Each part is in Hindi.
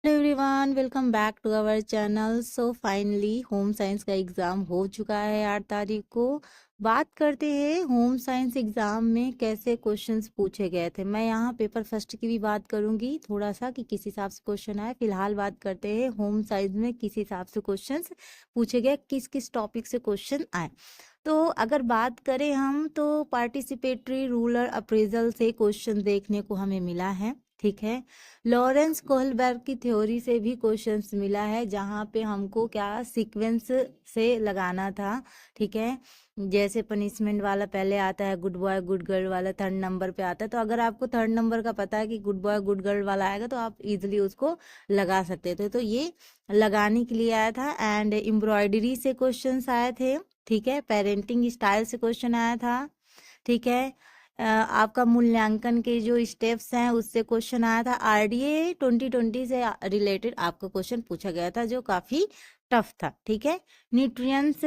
Hello everyone, welcome back to our channel. So finally home science का एग्ज़ाम हो चुका है 8 तारीख को। बात करते हैं होम साइंस एग्ज़ाम में कैसे क्वेश्चंस पूछे गए थे। मैं यहाँ पेपर फर्स्ट की भी बात करूँगी थोड़ा सा कि किस हिसाब से क्वेश्चन आए। फिलहाल बात करते हैं होम साइंस में किस हिसाब से क्वेश्चंस पूछे गए, किस किस टॉपिक से क्वेश्चन आए। तो अगर बात करें हम तो पार्टिसिपेटरी रूरल अप्रेजल से क्वेश्चन देखने को हमें मिला है, ठीक है। लॉरेंस कोहलबर्ग की थ्योरी से भी क्वेश्चंस मिला है, जहाँ पे हमको क्या सीक्वेंस से लगाना था, ठीक है। जैसे पनिशमेंट वाला पहले आता है, गुड बॉय गुड गर्ल वाला थर्ड नंबर पे आता है। तो अगर आपको थर्ड नंबर का पता है कि गुड बॉय गुड गर्ल वाला आएगा तो आप इजीली उसको लगा सकते थे। तो ये लगाने के लिए आया था। एंड एम्ब्रॉयडरी से क्वेश्चंस आए थे, ठीक है। पेरेंटिंग स्टाइल से क्वेश्चन आया था, ठीक है। आपका मूल्यांकन के जो स्टेप्स हैं उससे क्वेश्चन आया था। आरडीए 2020 से रिलेटेड आपका क्वेश्चन पूछा गया था जो काफी टफ था, ठीक है। न्यूट्रिएंट्स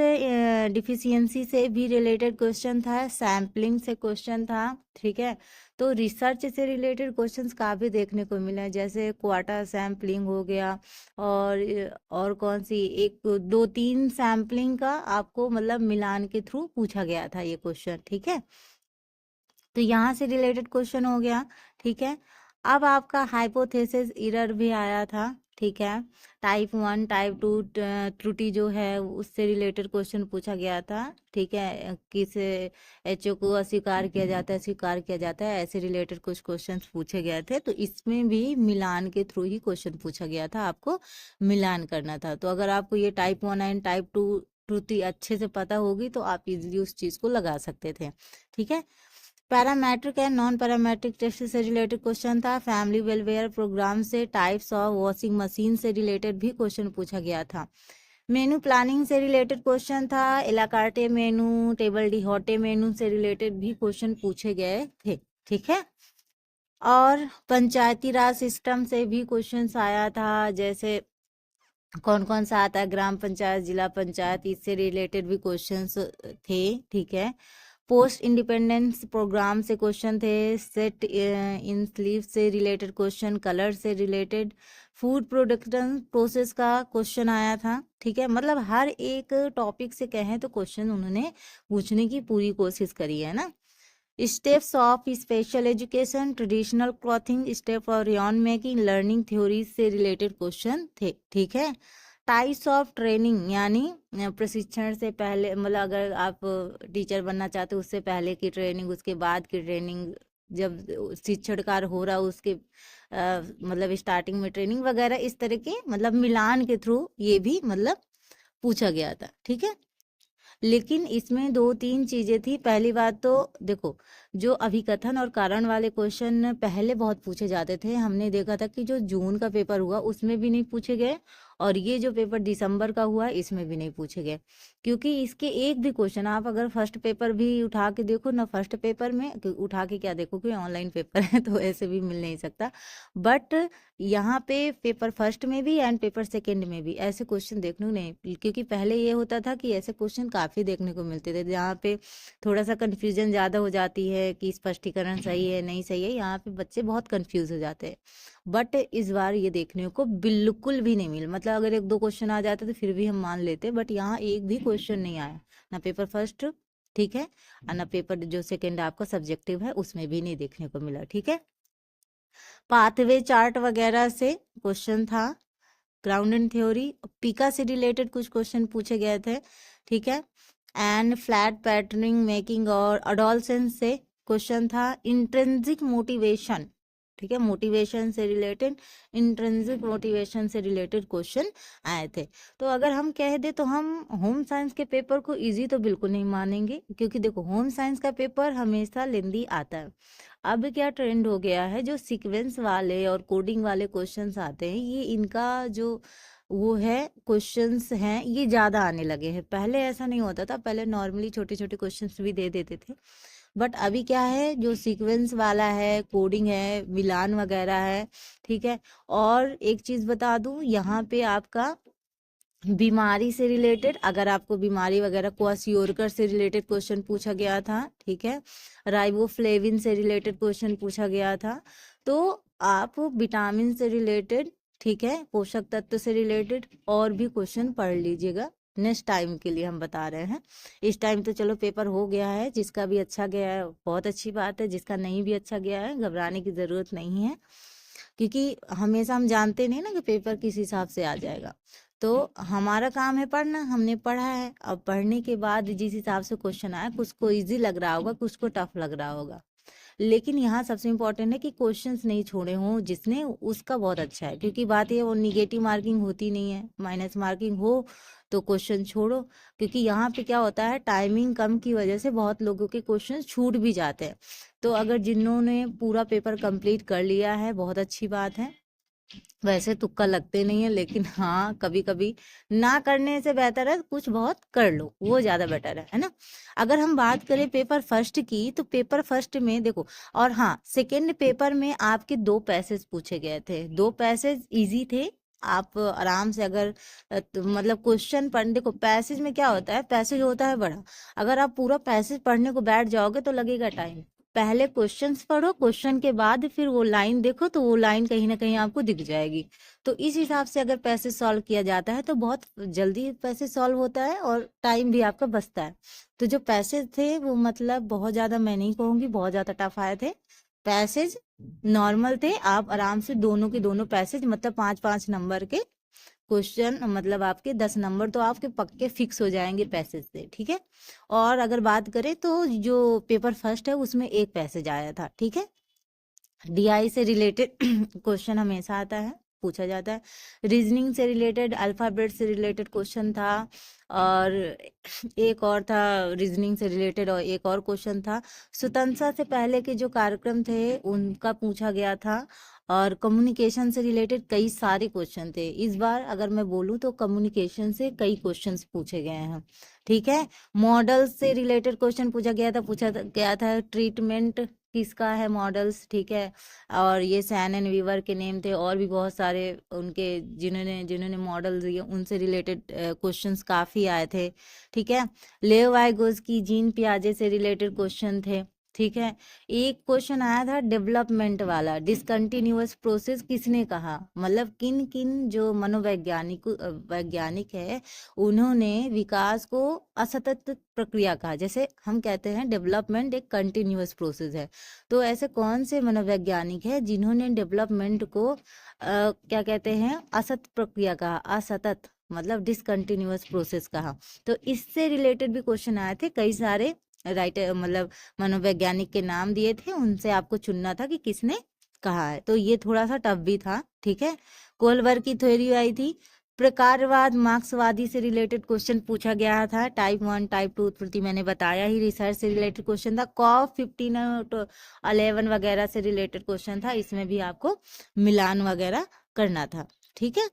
डिफिशियंसी से भी रिलेटेड क्वेश्चन था। सैम्पलिंग से क्वेश्चन था, ठीक है। तो रिसर्च से रिलेटेड क्वेश्चंस काफी देखने को मिले हैं, जैसे क्वार्टर सैम्पलिंग हो गया और कौन सी एक दो तीन सैम्पलिंग का आपको मतलब मिलान के थ्रू पूछा गया था ये क्वेश्चन, ठीक है। तो यहाँ से रिलेटेड क्वेश्चन हो गया, ठीक है। अब आपका हाइपोथेसिस एरर भी आया था, ठीक है। टाइप 1 टाइप 2 त्रुटि जो है उससे रिलेटेड क्वेश्चन पूछा गया था, ठीक है। किस एचओ को अस्वीकार किया जाता है, स्वीकार किया जाता है, ऐसे रिलेटेड कुछ क्वेश्चंस पूछे गए थे। तो इसमें भी मिलान के थ्रू ही क्वेश्चन पूछा गया था, आपको मिलान करना था। तो अगर आपको ये टाइप 1 एंड टाइप 2 त्रुटि अच्छे से पता होगी तो आप इजीली उस चीज को लगा सकते थे, ठीक है। Parametric and non parametric test से रिलेटेड क्वेश्चन था। फैमिली वेलफेयर प्रोग्राम से टाइप्स ऑफ वॉशिंग मशीन से रिलेटेड भी क्वेश्चन पूछा गया था। मेनू प्लानिंग से रिलेटेड क्वेश्चन था। इलाकार्टे मेनू, टेबल डी हॉटे मेनू से रिलेटेड भी क्वेश्चन पूछे गए थे, ठीक है। और पंचायती राज सिस्टम से भी क्वेश्चंस आया था, जैसे कौन कौन सा आता है, ग्राम पंचायत, जिला पंचायत, इससे रिलेटेड भी क्वेश्चंस थे, ठीक है। पोस्ट इंडिपेंडेंस प्रोग्राम से क्वेश्चन थे। सेट इन स्लीव से रिलेटेड क्वेश्चन, कलर से रिलेटेड, फूड प्रोडक्शन प्रोसेस का क्वेश्चन आया था, ठीक है। मतलब हर एक टॉपिक से कहें तो क्वेश्चन उन्होंने पूछने की पूरी कोशिश करी है ना। Steps of special education, traditional clothing, step और रियॉन मेकिंग, लर्निंग थ्योरीज से रिलेटेड क्वेश्चन थे, ठीक है। टाइप्स ऑफ ट्रेनिंग यानी प्रशिक्षण से पहले, मतलब अगर आप टीचर बनना चाहते हो उससे पहले की ट्रेनिंग, उसके बाद की ट्रेनिंग, जब शिक्षण कार्य हो रहा उसके मतलब स्टार्टिंग में ट्रेनिंग वगैरह, इस तरह के मतलब मिलान के थ्रू ये भी मतलब पूछा गया था, ठीक है। लेकिन इसमें दो तीन चीजें थी। पहली बात तो देखो, जो अभिकथन और कारण वाले क्वेश्चन पहले बहुत पूछे जाते थे, हमने देखा था कि जो जून का पेपर हुआ उसमें भी नहीं पूछे गए, और ये जो पेपर दिसंबर का हुआ इसमें भी नहीं पूछे गए। क्योंकि इसके एक भी क्वेश्चन आप अगर फर्स्ट पेपर भी उठा के देखो ना, फर्स्ट पेपर में उठा के क्या देखो कि ऑनलाइन पेपर है तो ऐसे भी मिल नहीं सकता। बट यहाँ पे पेपर फर्स्ट में भी एंड पेपर सेकंड में भी ऐसे क्वेश्चन देखने को नहीं, क्योंकि पहले ये होता था कि ऐसे क्वेश्चन काफी देखने को मिलते थे जहाँ पे थोड़ा सा कंफ्यूजन ज्यादा हो जाती है कि स्पष्टीकरण सही है नहीं सही है, यहाँ पे बच्चे बहुत कंफ्यूज हो जाते हैं। बट इस बार ये देखने को बिल्कुल भी नहीं मिला। मतलब अगर एक दो क्वेश्चन आ जाते तो फिर भी हम मान लेते, बट यहाँ एक भी क्वेश्चन नहीं आया, ना पेपर फर्स्ट, ठीक है, और ना पेपर जो सेकंड आपका सब्जेक्टिव है उसमें भी नहीं देखने को मिला, ठीक है। पाथवे चार्ट वगैरह से क्वेश्चन था। ग्राउंड एंड थ्योरी, पीका से रिलेटेड कुछ क्वेश्चन पूछे गए थे, ठीक है। एंड फ्लैट पैटर्निंग मेकिंग और अडोलसेंस से क्वेश्चन था। इंट्रिंसिक मोटिवेशन, ठीक है, मोटिवेशन से रिलेटेड, इंट्रिंसिक मोटिवेशन से रिलेटेड क्वेश्चन आए थे। तो अगर हम कह दे तो हम होम साइंस के पेपर को इजी तो बिल्कुल नहीं मानेंगे, क्योंकि देखो होम साइंस का पेपर हमेशा लेंदी आता है। अब क्या ट्रेंड हो गया है, जो सीक्वेंस वाले और कोडिंग वाले क्वेश्चंस आते हैं, ये इनका जो वो है क्वेश्चंस हैं ये ज्यादा आने लगे हैं। पहले ऐसा नहीं होता था, पहले नॉर्मली छोटे छोटे क्वेश्चंस भी दे देते थे। बट अभी क्या है, जो सीक्वेंस वाला है, कोडिंग है, मिलान वगैरह है, ठीक है। और एक चीज बता दूं, यहाँ पे आपका बीमारी से रिलेटेड, अगर आपको बीमारी वगैरह क्वासियोरकर से रिलेटेड क्वेश्चन पूछा गया था, ठीक है। राइबोफ्लेविन से रिलेटेड क्वेश्चन पूछा गया था। तो आप विटामिन से रिलेटेड ठीक है, पोषक तत्व से रिलेटेड और भी क्वेश्चन पढ़ लीजिएगा, नेक्स्ट टाइम के लिए हम बता रहे हैं। इस टाइम तो चलो पेपर हो गया है, जिसका भी अच्छा गया है बहुत अच्छी बात है, जिसका नहीं भी अच्छा गया है घबराने की ज़रूरत नहीं है, क्योंकि हमेशा हम जानते नहीं ना कि पेपर किस हिसाब से आ जाएगा। तो हमारा काम है पढ़ना, हमने पढ़ा है, अब पढ़ने के बाद जिस हिसाब से क्वेश्चन आया, कुछ को ईजी लग रहा होगा, कुछ को टफ लग रहा होगा, लेकिन यहाँ सबसे इम्पोर्टेंट है कि क्वेश्चंस नहीं छोड़े हों जिसने, उसका बहुत अच्छा है, क्योंकि बात ये वो निगेटिव मार्किंग होती नहीं है, माइनस मार्किंग हो तो क्वेश्चन छोड़ो, क्योंकि यहाँ पे क्या होता है, टाइमिंग कम की वजह से बहुत लोगों के क्वेश्चन छूट भी जाते हैं। तो अगर जिन्होंने पूरा पेपर कंप्लीट कर लिया है बहुत अच्छी बात है, वैसे तुक्का लगते नहीं है, लेकिन हाँ कभी कभी ना करने से बेहतर है कुछ बहुत कर लो, वो ज्यादा बेटर है ना। अगर हम बात करें पेपर फर्स्ट की, तो पेपर फर्स्ट में देखो, और हाँ सेकंड पेपर में आपके 2 पैसेज पूछे गए थे, 2 पैसेज इजी थे, आप आराम से अगर मतलब क्वेश्चन पढ़, देखो पैसेज में क्या होता है, पैसेज होता है बड़ा, अगर आप पूरा पैसेज पढ़ने को बैठ जाओगे तो लगेगा टाइम, पहले क्वेश्चंस पढ़ो, क्वेश्चन के बाद फिर वो लाइन देखो, तो वो लाइन कहीं ना कहीं आपको दिख जाएगी। तो इस हिसाब से अगर पैसेज सॉल्व किया जाता है तो बहुत जल्दी पैसेज सॉल्व होता है और टाइम भी आपका बचता है। तो जो पैसेज थे वो मतलब बहुत ज़्यादा, मैं नहीं कहूँगी बहुत ज़्यादा टफ आए थे, पैसेज नॉर्मल थे, आप आराम से दोनों के दोनों पैसेज मतलब 5-5 नंबर के क्वेश्चन, मतलब आपके 10 नंबर तो आपके पक्के फिक्स हो जाएंगे पैसेज से, ठीक है। और अगर बात करें तो जो पेपर फर्स्ट है उसमें एक पैसेज आया था, ठीक है। डीआई से रिलेटेड क्वेश्चन हमेशा आता है, पूछा जाता है, रीजनिंग से रिलेटेड, अल्फाबेट से रिलेटेड क्वेश्चन था, और एक और था रीजनिंग से रिलेटेड, और एक और क्वेश्चन था स्वतंत्रता से पहले के जो कार्यक्रम थे उनका पूछा गया था, और कम्युनिकेशन से रिलेटेड कई सारे क्वेश्चन थे। इस बार अगर मैं बोलूँ तो कम्युनिकेशन से कई क्वेश्चंस पूछे गए हैं, ठीक है। मॉडल से रिलेटेड क्वेश्चन पूछा गया था ट्रीटमेंट किसका है, मॉडल्स, ठीक है। और ये सैन एंड वीवर के नेम थे, और भी बहुत सारे उनके जिन्होंने जिन्होंने मॉडल दिए उनसे रिलेटेड क्वेश्चंस काफ़ी आए थे, ठीक है। लेव वाइगोस की जीन पियाजे से रिलेटेड क्वेश्चन थे, ठीक है। एक क्वेश्चन आया था डेवलपमेंट वाला, डिसकंटिन्यूअस प्रोसेस किसने कहा, मतलब किन किन जो वैज्ञानिक है उन्होंने विकास को असतत प्रक्रिया कहा, जैसे हम कहते हैं डेवलपमेंट एक कंटिन्यूअस प्रोसेस है, तो ऐसे कौन से मनोवैज्ञानिक है जिन्होंने डेवलपमेंट को क्या कहते हैं, असत प्रक्रिया कहा, असतत मतलब डिसकंटिन्यूअस प्रोसेस कहा। तो इससे रिलेटेड भी क्वेश्चन आए थे, कई सारे राइटर मतलब मनोवैज्ञानिक के नाम दिए थे, उनसे आपको चुनना था कि किसने कहा है, तो ये थोड़ा सा टफ भी था, ठीक है। कोलबर की थ्योरी आई थी, प्रकारवाद मार्क्सवादी से रिलेटेड क्वेश्चन पूछा गया था, टाइप 1 टाइप 2 त्रुटि मैंने बताया ही, रिसर्च से रिलेटेड क्वेश्चन था, कॉफ 15 11 वगैरह से रिलेटेड क्वेश्चन था, इसमें भी आपको मिलान वगैरह करना था, ठीक है।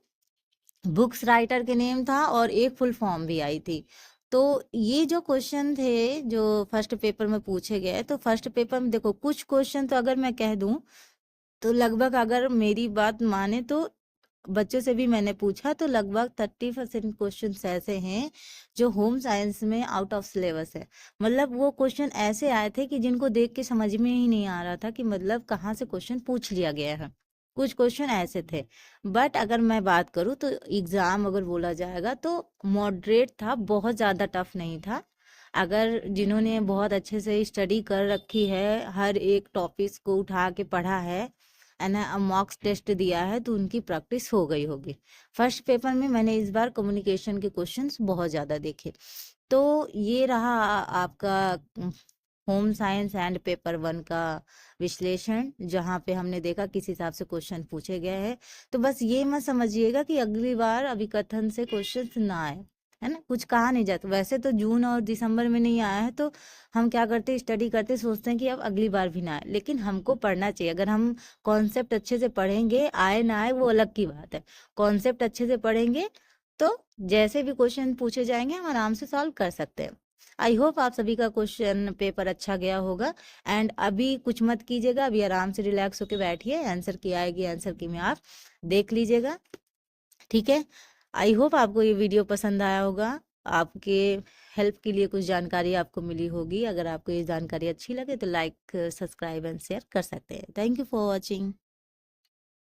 बुक्स राइटर के नेम था और एक फुल फॉर्म भी आई थी। तो ये जो क्वेश्चन थे जो फर्स्ट पेपर में पूछे गए, तो फर्स्ट पेपर में देखो कुछ क्वेश्चन तो अगर मैं कह दूं तो लगभग, अगर मेरी बात माने तो बच्चों से भी मैंने पूछा तो लगभग 30% क्वेश्चन ऐसे हैं जो होम साइंस में आउट ऑफ सिलेबस है, मतलब वो क्वेश्चन ऐसे आए थे कि जिनको देख के समझ में ही नहीं आ रहा था कि मतलब कहाँ से क्वेश्चन पूछ लिया गया है, कुछ क्वेश्चन ऐसे थे। बट अगर मैं बात करूँ तो एग्जाम अगर बोला जाएगा तो मॉडरेट था, बहुत ज़्यादा टफ नहीं था। अगर जिन्होंने बहुत अच्छे से स्टडी कर रखी है, हर एक टॉपिक्स को उठा के पढ़ा है ना, मॉक्स टेस्ट दिया है, तो उनकी प्रैक्टिस हो गई होगी। फर्स्ट पेपर में मैंने इस बार कम्युनिकेशन के क्वेश्चंस बहुत ज़्यादा देखे। तो ये रहा आपका होम साइंस एंड पेपर 1 का विश्लेषण, जहाँ पे हमने देखा किस हिसाब से क्वेश्चन पूछे गए हैं। तो बस ये मत समझिएगा कि अगली बार अभिकथन से क्वेश्चन ना आए, है ना, कुछ कहा नहीं जाता, वैसे तो जून और दिसंबर में नहीं आया है तो हम क्या करते, स्टडी करते, सोचते हैं कि अब अगली बार भी ना आए, लेकिन हमको पढ़ना चाहिए। अगर हम कॉन्सेप्ट अच्छे से पढ़ेंगे, आए ना आए वो अलग की बात है, कॉन्सेप्ट अच्छे से पढ़ेंगे तो जैसे भी क्वेश्चन पूछे जाएंगे हम आराम से सॉल्व कर सकते हैं। आई होप आप सभी का क्वेश्चन पेपर अच्छा गया होगा। एंड अभी कुछ मत कीजिएगा, अभी आराम से रिलैक्स होके बैठिए, आंसर की आएगी, आंसर की में आप देख लीजिएगा, ठीक है। आई होप आपको ये वीडियो पसंद आया होगा, आपके हेल्प के लिए कुछ जानकारी आपको मिली होगी। अगर आपको ये जानकारी अच्छी लगे तो लाइक सब्सक्राइब एंड शेयर कर सकते हैं। Thank you for watching.